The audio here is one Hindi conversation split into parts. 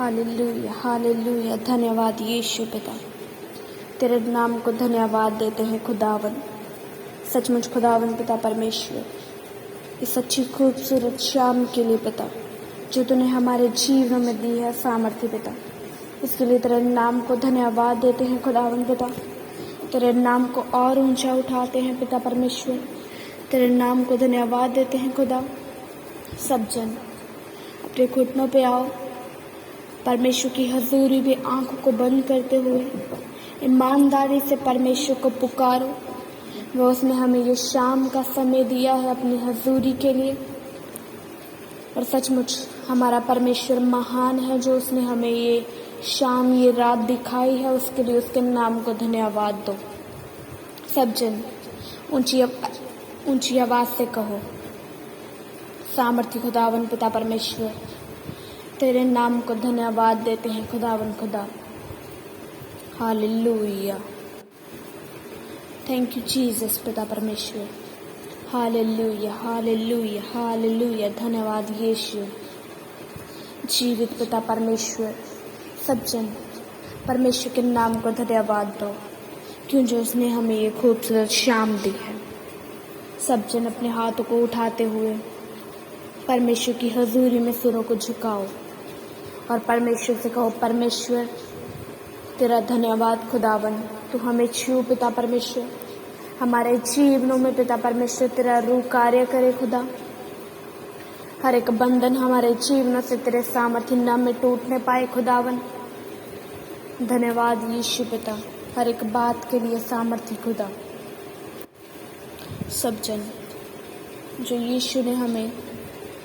Hallelujah hallelujah. धन्यवाद यीशु पिता, तेरे नाम को धन्यवाद देते हैं खुदावन। सचमुच खुदावन पिता परमेश्वर, इस अच्छी खूबसूरत शाम के लिए पिता जो तूने हमारे जीवन में दी है सामर्थ्य पिता, इसके लिए तेरे नाम को धन्यवाद देते हैं खुदावन पिता। तेरे नाम को और ऊंचा उठाते हैं पिता परमेश्वर, तेरे नाम को धन्यवाद देते हैं खुदा। सब जन अपने घुटनों पे आओ, परमेश्वर की हजूरी में आंखों को बंद करते हुए ईमानदारी से परमेश्वर को पुकारो। वो उसने हमें ये शाम का समय दिया है अपनी हजूरी के लिए, और सचमुच हमारा परमेश्वर महान है जो उसने हमें ये शाम ये रात दिखाई है, उसके लिए उसके नाम को धन्यवाद दो। सब जन ऊंची आवाज से कहो, सामर्थ्य खुदावन पिता परमेश्वर, तेरे नाम को धन्यवाद देते हैं खुदावन खुदा। हालेलुया, थैंक यू जीसस पिता परमेश्वर। Hallelujah hallelujah hallelujah. धन्यवाद यीशु। जीवित पिता परमेश्वर, सब जन परमेश्वर के नाम को धन्यवाद दो, क्यों जो उसने हमें ये खूबसूरत शाम दी है। सब जन अपने हाथों को उठाते हुए परमेश्वर की हजूरी में सिरों को झुकाओ और परमेश्वर से कहो, परमेश्वर तेरा धन्यवाद खुदावन, तू हमें छू पिता परमेश्वर, हमारे जीवनों में पिता परमेश्वर तेरा रूह कार्य करे खुदा। हर एक बंधन हमारे जीवनों से तेरे सामर्थ्य नाम में टूटने पाए खुदावन। धन्यवाद यीशु पिता, हर एक बात के लिए सामर्थ्य खुदा। सब जन जो यीशु ने हमें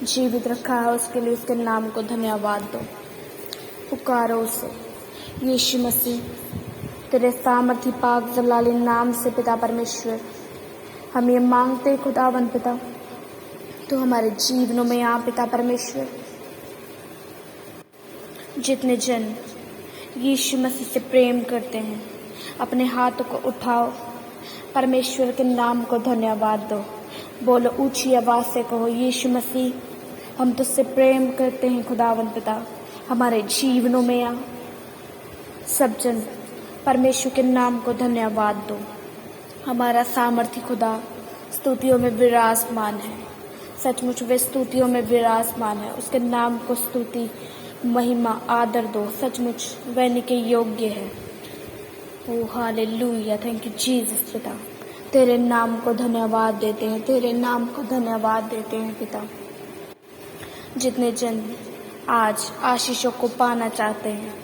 जीवित रखा है उसके लिए उसके नाम को धन्यवाद दो। पुकारो उसे, यीशु मसीह तेरे सामर्थ्य पाक जलाली नाम से पिता परमेश्वर हम ये मांगते खुदावन पिता, तो हमारे जीवनों में आ पिता परमेश्वर। जितने जन यीशु मसीह से प्रेम करते हैं अपने हाथों को उठाओ, परमेश्वर के नाम को धन्यवाद दो। बोलो ऊंची आवाज से कहो, यीशु मसीह हम तुझसे प्रेम करते हैं खुदावन पिता, हमारे जीवनों में आ। सब जन परमेश्वर के नाम को धन्यवाद दो। हमारा सामर्थ्य खुदा स्तुतियों में विराजमान है, सचमुच वे स्तुतियों में विराजमान है। उसके नाम को स्तुति महिमा आदर दो, सचमुच वह के योग्य है। ओ हालेलुया, थैंक यू जीसस पिता, तेरे नाम को धन्यवाद देते हैं, तेरे नाम को धन्यवाद देते हैं पिता। जितने जन आज आशीषों को पाना चाहते हैं,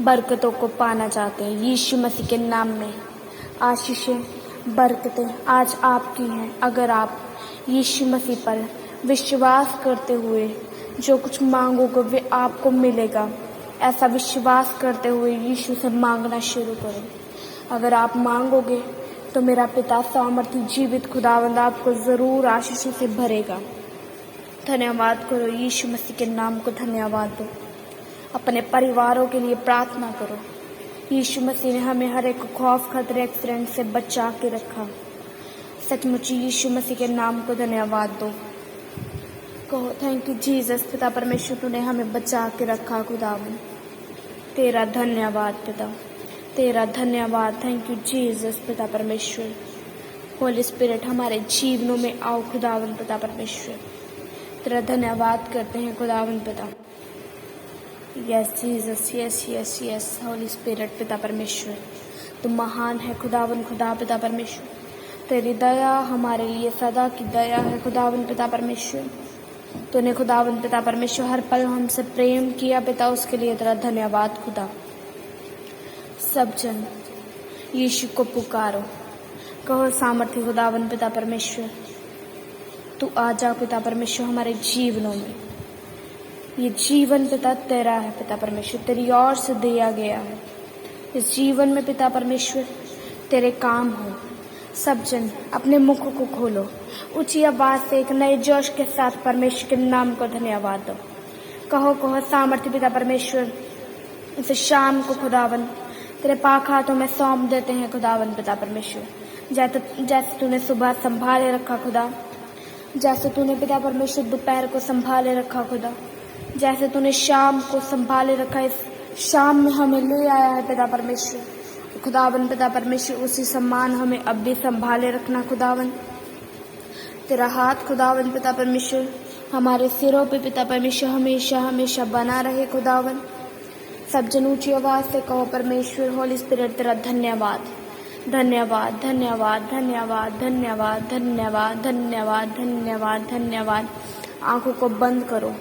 बरकतों को पाना चाहते हैं, यीशु मसीह के नाम में आशीषें बरकतें आज आपकी हैं। अगर आप यीशु मसीह पर विश्वास करते हुए जो कुछ मांगोगे वे आपको मिलेगा, ऐसा विश्वास करते हुए यीशु से मांगना शुरू करो। अगर आप मांगोगे तो मेरा पिता सामर्थ्य जीवित खुदावंद आपको जरूर आशीषों से भरेगा। धन्यवाद करो यीशु मसीह के नाम को धन्यवाद दो। अपने परिवारों के लिए प्रार्थना करो। यीशु मसीह ने हमें हर एक खौफ खतरे एक्सीडेंट से बचा के रखा। सचमुच यीशु मसीह के नाम को धन्यवाद दो। कहो थैंक यू जीसस पिता परमेश्वर, तूने हमें बचा के रखा खुदावन। तेरा धन्यवाद पिता, तेरा धन्यवाद। थैंक यू जीसस पिता परमेश्वर। होली स्पिरिट हमारे जीवनों में आओ खुदावन पिता परमेश्वर, तेरा धन्यवाद करते हैं खुदावन पिता। Yes Jesus, yes yes yes Holi spirit पिता परमेश्वर, तुम महान है खुदावन खुदा पिता परमेश्वर। तेरी दया हमारे लिए सदा की दया है खुदावन पिता परमेश्वर। तूने खुदावन पिता परमेश्वर हर पल हमसे प्रेम किया पिता, उसके लिए तेरा धन्यवाद खुदा। सब जन यीशु को पुकारो, कहो सामर्थ्य खुदावन पिता परमेश्वर, तू आ जा पिता परमेश्वर हमारे जीवनों में। ये जीवन पिता तेरा है पिता परमेश्वर, तेरी ओर से दिया गया है। इस जीवन में पिता परमेश्वर तेरे काम हो। सब जन अपने मुख को खोलो, ऊंची आवाज से एक नए जोश के साथ परमेश्वर के नाम को धन्यवाद दो। कहो कहो सामर्थ्य पिता परमेश्वर, इस शाम को खुदावन तेरे पाक हाथों में सौंप देते हैं खुदावन पिता परमेश्वर। जैसे तूने सुबह संभाले रखा खुदा, जैसे तूने पिता परमेश्वर दोपहर को संभाले रखा खुदा, जैसे तूने शाम को संभाले रखा है, शाम में हमें ले आया है पिता परमेश्वर। खुदावन पिता परमेश्वर उसी सम्मान हमें अब भी संभाले रखना खुदावन। तेरा हाथ खुदावन पिता परमेश्वर हमारे सिरों पे पिता परमेश्वर हमेशा हमेशा बना रहे खुदावन। सब जन ऊंची आवाज से कहो परमेश्वर होली स्पिरिट तेरा धन्यवाद, धन्यवाद, धन्यवाद, धन्यवाद, धन्यवाद, धन्यवाद, धन्यवाद, धन्यवाद, धन्यवाद। आंखों को बंद करो,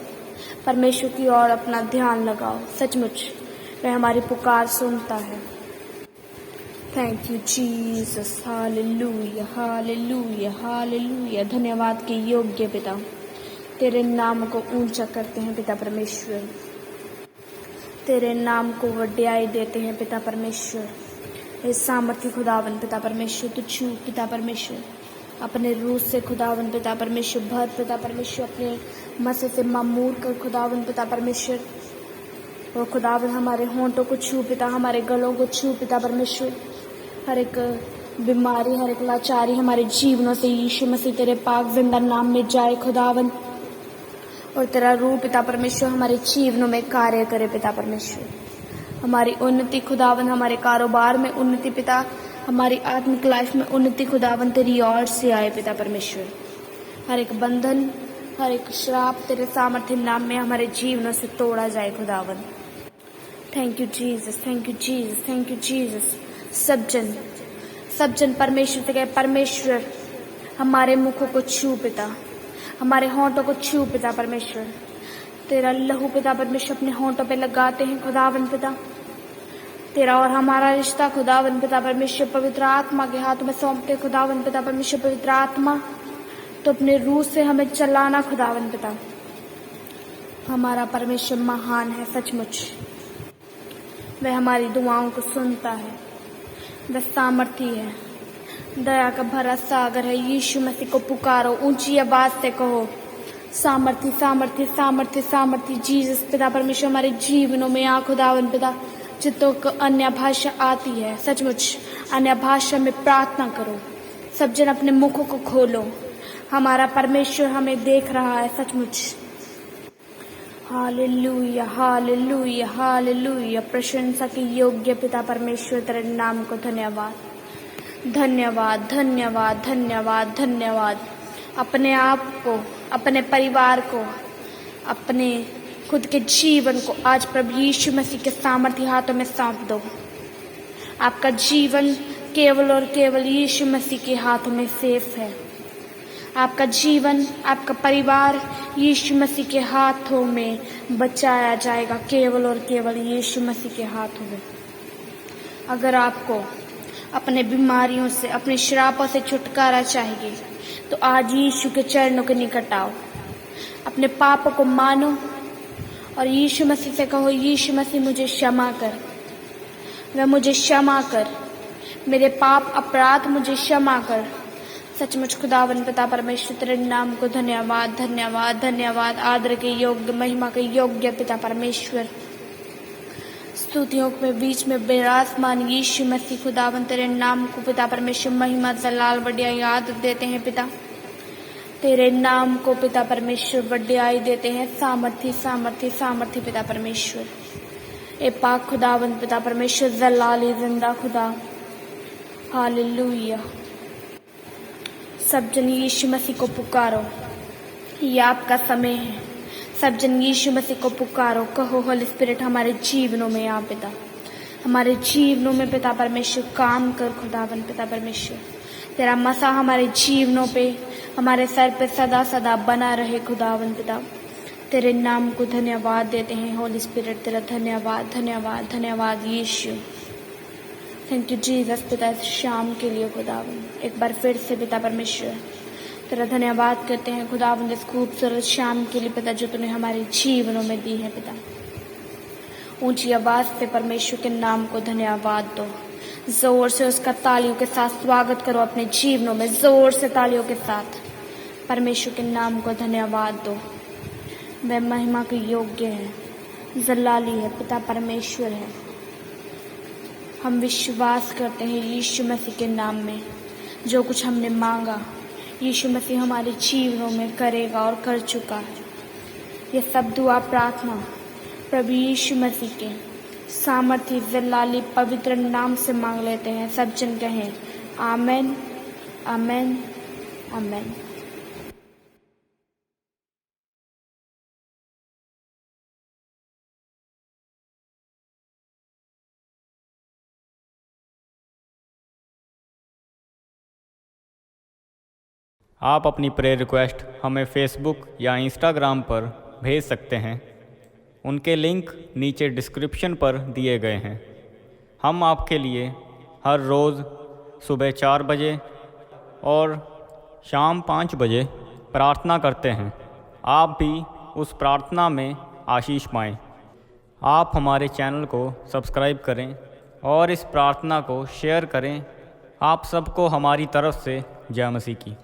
परमेश्वर की ओर अपना ध्यान लगाओ। सचमुच वह हमारी पुकार सुनता है। Thank you Jesus, hallelujah, hallelujah, hallelujah. धन्यवाद के योग्य पिता, तेरे नाम को ऊंचा करते हैं पिता परमेश्वर, तेरे नाम को वड्याई देते हैं पिता परमेश्वर। इस सामर्थ्य खुदावन पिता परमेश्वर तू छू पिता परमेश्वर, अपने रूह से खुदावन पिता परमेश्वर भर पिता परमेश्वर, अपने मसे से मामूर कर खुदावन पिता परमेश्वर। और खुदावन हमारे होंठों को छू पिता, हमारे गलों को छू पिता परमेश्वर। हर एक बीमारी, हर एक लाचारी हमारे जीवनों से यीशु मसीह तेरे पाक जिंदा नाम में जाए खुदावन। और तेरा रूह पिता परमेश्वर हमारे जीवनों में कार्य करे पिता परमेश्वर। हमारी उन्नति खुदावन, हमारे कारोबार में उन्नति पिता, हमारी आत्मिक लाइफ में उन्नति खुदावन तेरी ओर से आए पिता परमेश्वर। हर एक बंधन, हर एक श्राप तेरे सामर्थ्य नाम में हमारे जीवनों से तोड़ा जाए खुदावन। Thank you Jesus, thank you Jesus, thank you Jesus. सब जन परमेश्वर से कहे परमेश्वर हमारे मुखों को छू पिता, हमारे होंठों को छू पिता परमेश्वर। तेरा लहू पिता परमेश्वर अपने होंठों पे लगाते हैं खुदावन पिता। तेरा और हमारा रिश्ता खुदावन पिता परमेश्वर पवित्र आत्मा के हाथों में सौंपते खुदावन पिता परमेश्वर। पवित्र आत्मा तो अपने रूह से हमें चलाना खुदावन पिता। हमारा परमेश्वर महान है सचमुच, वह हमारी दुआओं को सुनता है, वह सामर्थी है, दया का भरा सागर है। यीशु मसीह को पुकारो, ऊंची आवाज से कहो सामर्थी, सामर्थी, सामर्थी, सामर्थी। जीसस पिता परमेश्वर हमारे जीवनों में आ खुदावन पिता। जितों को अन्य भाषा आती है सचमुच अन्य भाषा में प्रार्थना करो। सब जन अपने मुखों को खोलो, हमारा परमेश्वर हमें देख रहा है सचमुच। Hallelujah, hallelujah, hallelujah. प्रशंसा के योग्य पिता परमेश्वर तेरे नाम को धन्यवाद, धन्यवाद, धन्यवाद, धन्यवाद, धन्यवाद। अपने आप को, अपने परिवार को, अपने खुद के जीवन को आज प्रभु यीशु मसीह के सामर्थ्य हाथों में सौंप दो। आपका जीवन केवल और केवल यीशु मसीह के हाथों में सेफ है। आपका जीवन, आपका परिवार यीशु मसीह के हाथों में बचाया जाएगा, केवल और केवल यीशु मसीह के हाथों में। अगर आपको अपने बीमारियों से, अपने श्रापों से छुटकारा चाहिए तो आज यीशु के चरणों के निकट आओ। अपने पापों को मानो और यीशु मसीह से कहो यीशु मसीह मुझे क्षमा कर, वह मुझे क्षमा कर, मेरे पाप अपराध मुझे क्षमा कर। सचमुच खुदावन पिता परमेश्वर तेरे नाम को धन्यवाद, धन्यवाद, धन्यवाद। आदर के योग्य, महिमा के योग्य पिता परमेश्वर। स्तुतियों के बीच में विराजमान यीशु मसीह खुदावन तेरे नाम को पिता परमेश्वर महिमा जलाल बढ़िया याद देते हैं पिता। तेरे नाम को पिता परमेश्वर बढ़ियाई देते हैं। सामर्थी, सामर्थी, सामर्थी पिता परमेश्वर। ए पाक खुदावन पिता परमेश्वर जलाली जिंदा खुदा। हालेलुया। सब जन यीशु मसीह को पुकारो, ये आपका समय है। सब जन यीशु मसीह को पुकारो, कहो होली स्पिरिट हमारे जीवनों में आ पिता, हमारे जीवनों में पिता परमेश्वर काम कर खुदावन पिता परमेश्वर। तेरा मसा हमारे जीवनों पे, हमारे सर पे सदा सदा बना रहे खुदावन पिता। तेरे नाम को धन्यवाद देते हैं होली स्पिरिट, तेरा धन्यवाद, धन्यवाद, धन्यवाद यीशु। थैंक यू जीसस पिता इस शाम के लिए खुदावन। एक बार फिर से पिता परमेश्वर तेरा धन्यवाद करते हैं खुदावन इस खूबसूरत शाम के लिए पिता जो तूने हमारे जीवनों में दी है पिता। ऊंची आवाज से परमेश्वर के नाम को धन्यवाद दो। जोर से उसका तालियों के साथ स्वागत करो अपने जीवनों में, जोर से तालियों के साथ परमेश्वर के नाम को धन्यवाद दो। वह महिमा के योग्य है, जलाली है, पिता परमेश्वर है। हम विश्वास करते हैं यीशु मसीह के नाम में जो कुछ हमने मांगा यीशु मसीह हमारे जीवनों में करेगा और कर चुका है। ये सब दुआ प्रार्थना प्रभु यीशु मसीह के सामर्थ्य जलाली पवित्र नाम से मांग लेते हैं। सब जन कहें आमेन, आमेन, आमेन। आप अपनी प्रेयर रिक्वेस्ट हमें फेसबुक या इंस्टाग्राम पर भेज सकते हैं। उनके लिंक नीचे डिस्क्रिप्शन पर दिए गए हैं। हम आपके लिए हर रोज़ सुबह 4 बजे और शाम 5 बजे प्रार्थना करते हैं। आप भी उस प्रार्थना में आशीष पाएं। आप हमारे चैनल को सब्सक्राइब करें और इस प्रार्थना को शेयर करें। आप सबको हमारी तरफ से जय मसीह की।